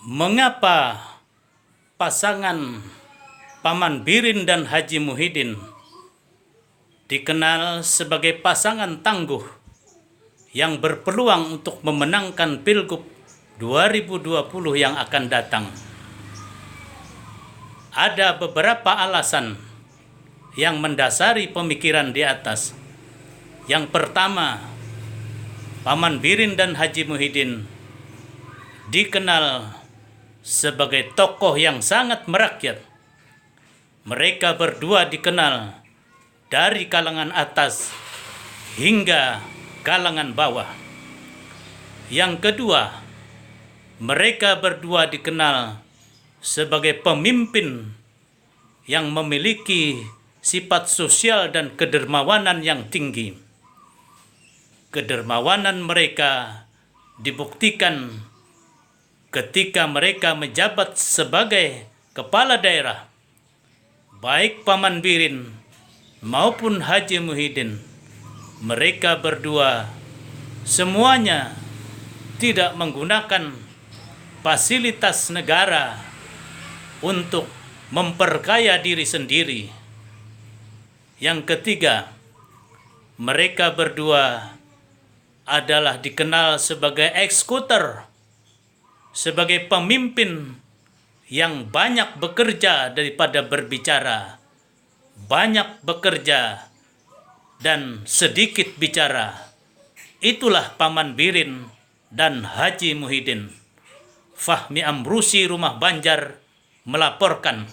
Mengapa pasangan Paman Birin dan Haji Muhyiddin dikenal sebagai pasangan tangguh yang berpeluang untuk memenangkan Pilgub 2020 yang akan datang? Ada beberapa alasan yang mendasari pemikiran di atas. Yang pertama, Paman Birin dan Haji Muhyiddin dikenal sebagai tokoh yang sangat merakyat. Mereka berdua dikenal dari kalangan atas hingga kalangan bawah. Yang kedua, mereka berdua dikenal sebagai pemimpin yang memiliki sifat sosial dan kedermawanan yang tinggi. Kedermawanan mereka dibuktikan ketika mereka menjabat sebagai kepala daerah. Baik Paman Birin maupun Haji Muhyiddin, mereka berdua semuanya tidak menggunakan fasilitas negara untuk memperkaya diri sendiri. Yang ketiga, mereka berdua adalah dikenal sebagai eksekutor, sebagai pemimpin yang banyak bekerja daripada berbicara, banyak bekerja dan sedikit bicara. Itulah Paman Birin dan Haji Muhyiddin. Fahmi Amrusi, Rumah Banjar, melaporkan.